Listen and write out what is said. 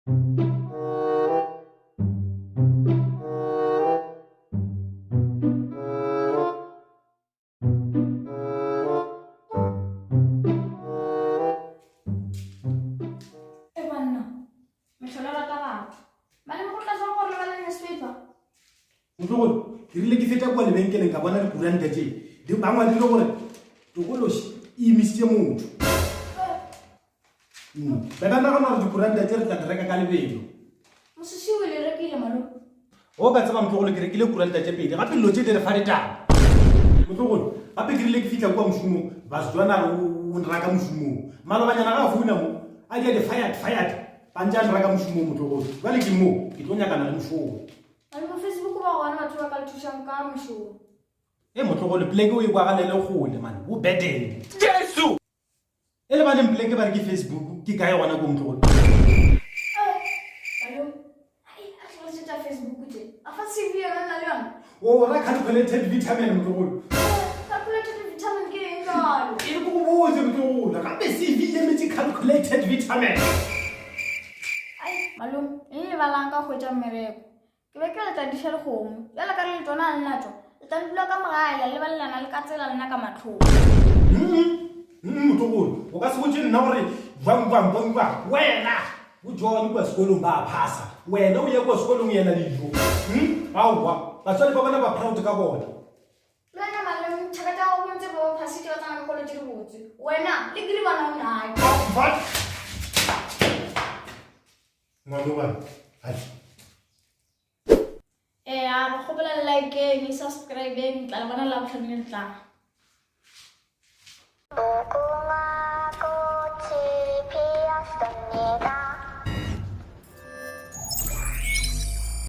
Motho ke rile ke feta kwa lebenkeleng ka bona dikuranta tse di bangwa di le gore tokoloshi e imisitse motho ba ka nagana gore dikuranta tse re tla di reka ka lebelo Mosisi o le rekile malo. o ka tseba motlogolo ke rekile kuranta tse pedi gape dilo tse di re fa ditaba motlogolo gape ke rile ke fitlha kwa mosumong basetswana o nraka mosumong malobanyana ga a founa mo a di a di-fired bantse a nraka mosumong motlogolo jale ke mo ke tlo nyakana le mosomo Ano mo Facebook ba gona batho ba ka le thusang ka moshomo. motlogolo pleke o e kwagalele gole man o bedele jesu e le baneng pleke ba re ke Facebook ke kae gona ko motlogolo Malo. Ai, a tlo tsa Facebook tse. A fa CV yana na le yana. o ra calculated vitamin motlogolo Calculated vitamin ke eng jalo? e le ko go botse motlogolo gape CV e emetse calculated vitamin Ai, malo. E ba lang ka khwetsa mmereko. Ke be ke le tla dishele kgomo. Ya la ka le tsona le natso. Le tla dula ka mogaela le ballana le ka tsela lena ka matlho. motlogolo o ka se botse nna gore bang wena o jone kwa sekolong ba phasa wena o ye kwa sekolong yena dijo aowa batswadi ba bona ba proud ka bona Lena malo tshaka tsa go ntse ba phasitse ka tsana ko le tse botse. Wena le ke le bana o nae. what ngwana ba hai A re kgopela like ni subscribe tla le bona la botlhano le tla.